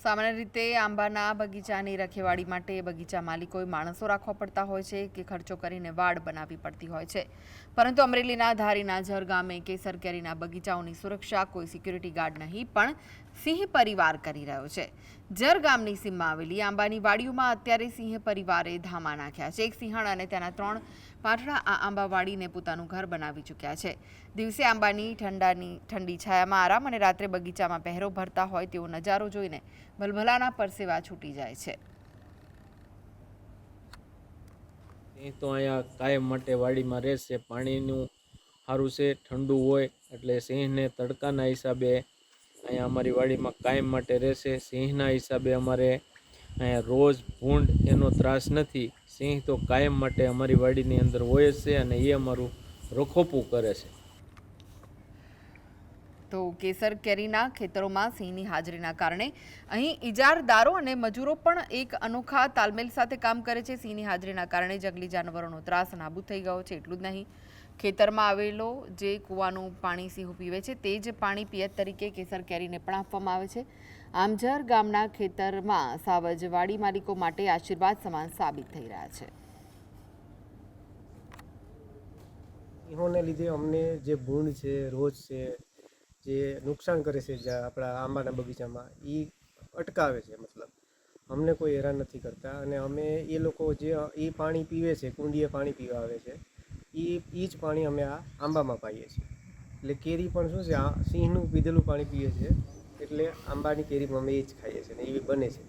સામાન્ય રીતે આંબાના બગીચાની રખેવાળી માટે બગીચા માલિકોએ માણસો રાખવા પડતા હોય છે કે ખર્ચો કરીને વાડ બનાવવી પડતી હોય છે, પરંતુ અમરેલીના ધારીના ઝર ગામે કેસર કેરીના બગીચાઓની સુરક્ષા કોઈ સિક્યુરિટી ગાર્ડ નહીં પણ સિંહ પરિવાર કરી રહ્યો છે। ઝર ગામની સીમમાં આવેલી આંબાની વાડીઓમાં અત્યારે સિંહ પરિવારે ધામા નાખ્યા છે। એક સિંહણ અને તેના 3 પાઠડા આ આંબાવાડીને પોતાનું ઘર બનાવી ચૂક્યા છે। દિવસે આંબાની ઠંડી છાયામાં આરામ અને રાત્રે બગીચામાં પહેરો ભરતા હોય તેવો નજારો જોઈને ભલભલાના પરસેવા છૂટી જાય છે। સિંહ તો અહીંયા કાયમ માટે વાડીમાં રહેશે। પાણીનું સારું છે, ઠંડુ હોય એટલે સિંહને તડકાના હિસાબે અહીંયા અમારી વાડીમાં કાયમ માટે રહેશે। સિંહના હિસાબે અમારે અહીંયા રોજ ભૂંડ એનો ત્રાસ નથી। સિંહ તો કાયમ માટે અમારી વાડીની અંદર હોય જ છે અને એ અમારું રખોપું કરે છે। તો કેસર કેરીના ખેતરોમાં સિંહની હાજરીના કારણે અહીં ઇજારદારો અને મજૂરો પણ એક અનોખા તાલમેલ સાથે કામ કરે છે। સિંહની હાજરીના કારણે જંગલી જાનવરોનો ત્રાસ નાબૂદ થઈ ગયો છે। એટલું જ નહીં, ખેતરમાં આવેલો જે કૂવાનું પાણી સિંહો પીવે છે તે જ પાણી પિયત તરીકે કેસર કેરીને પણ આપવામાં આવે છે। આમ ઝર ગામના ખેતરમાં સાવજ વાડી માલિકો માટે આશીર્વાદ સમાન સાબિત થઈ રહ્યા છે। સિંહોને લીધે અમને જે ભૂંડ છે, રોજ છે, જે નુકસાન કરે છે આપણા આંબાના બગીચામાં, એ અટકાવે છે। મતલબ અમને કોઈ હેરાન નથી કરતા અને અમે એ લોકો જે એ પાણી પીવે છે, કુંડીએ પાણી પીવા આવે છે, એ જ પાણી અમે આ આંબામાં પાઈએ છીએ। એટલે કેરી પણ શું છે, આ સિંહનું પીધેલું પાણી પીએ છે, એટલે આંબાની કેરી અમે એ જ ખાઈએ છીએ ને એવી બને છે।